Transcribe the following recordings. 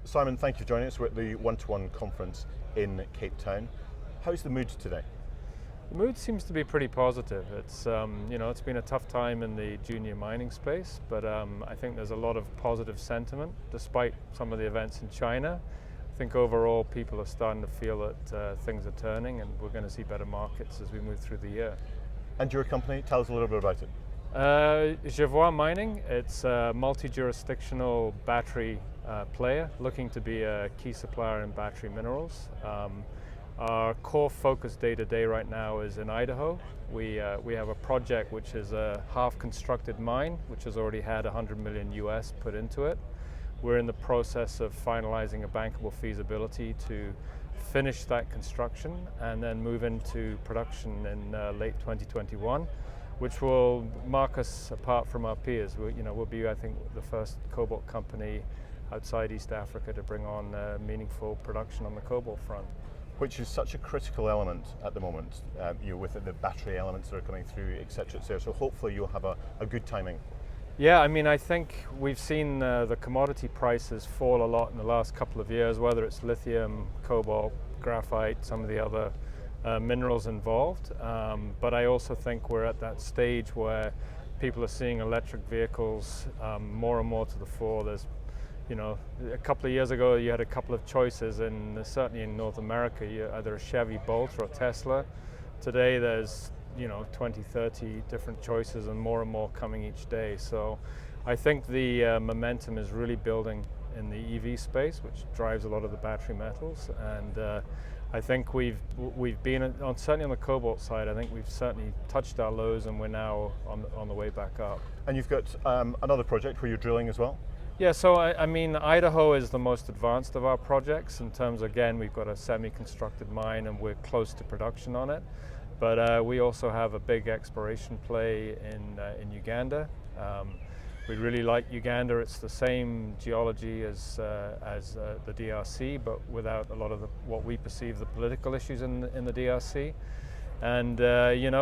Simon, thank you for joining us. We're at the one-to-one conference in Cape Town. How's the mood today? The mood seems to be pretty positive. It's it's been a tough time in the junior mining space, but I think there's a lot of positive sentiment despite some of the events in China. I think overall people are starting to feel that things are turning and we're going to see better markets as we move through the year. And your company, tell us a little bit about it. Jervois Mining, it's a multi-jurisdictional battery player looking to be a key supplier in battery minerals. Our core focus day-to-day right now is in Idaho. We have a project which is a half-constructed mine, which has already had $100 million US put into it. We're in the process of finalizing a bankable feasibility to finish that construction and then move into production in late 2021, which will mark us apart from our peers. We'll be, I think, the first cobalt company outside East Africa to bring on meaningful production on the cobalt front. Which is such a critical element at the moment, with the battery elements that are coming through, etc. So hopefully you'll have a good timing. Yeah, I mean, I think we've seen the commodity prices fall a lot in the last couple of years, whether it's lithium, cobalt, graphite, some of the other minerals involved. But I also think we're at that stage where people are seeing electric vehicles more and more to the fore. There's, a couple of years ago you had a couple of choices, and certainly in North America, either a Chevy Bolt or a Tesla. Today there's 20, 30 different choices and more coming each day. So I think the momentum is really building in the EV space, which drives a lot of the battery metals. And I think we've been certainly on the cobalt side. I think we've certainly touched our lows, and we're now on the way back up. And you've got another project where you're drilling as well? Yeah, so I mean, Idaho is the most advanced of our projects in terms of, again, we've got a semi-constructed mine and we're close to production on it. But we also have a big exploration play in Uganda. We really like Uganda. It's the same geology as the DRC, but without a lot of what we perceive the political issues in the DRC. And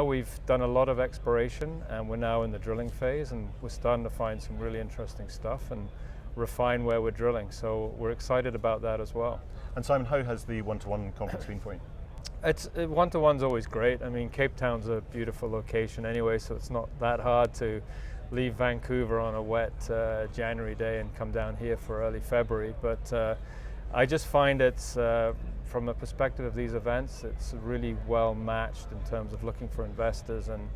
we've done a lot of exploration, and we're now in the drilling phase, and we're starting to find some really interesting stuff and refine where we're drilling. So we're excited about that as well. And Simon, how has the one-to-one conference been for you? One-to-one's always great. I mean, Cape Town's a beautiful location anyway, so it's not that hard to leave Vancouver on a wet January day and come down here for early February. But I just find it's, from the perspective of these events, it's really well matched in terms of looking for investors and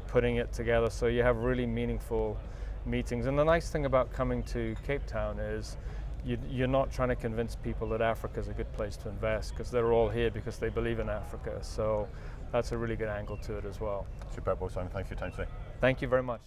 putting it together. So you have really meaningful meetings. And the nice thing about coming to Cape Town is you're not trying to convince people that Africa is a good place to invest, because they're all here because they believe in Africa. So that's a really good angle to it as well. Superb, Simon. Thank you for your time today. Thank you very much.